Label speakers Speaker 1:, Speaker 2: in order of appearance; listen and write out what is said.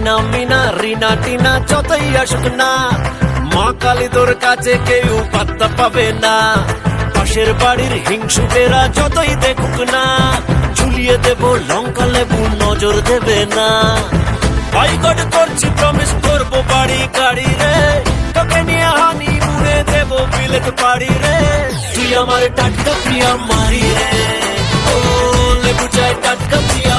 Speaker 1: টিনা মিনা রিনা টিনা যতই আসুক না, মা কালী তোর কাছে কেউ পাত্তা পাবে না। পাশের বাড়ির হিংসুকেরা যতই দেখুক না, ঝুলিয়ে দেব লঙ্কা লেবু, নজর দেবে না। বয়কট করছি, প্রমিস করবো বাড়ি গাড়ি রে, তোকে নিয়ে হানি মুড়ে দেব বিলেত পাড়ি রে। তুই আমার টাটকা প্রিয়া মারি রে, ও লেবু চাই টাটকা প্রিয়া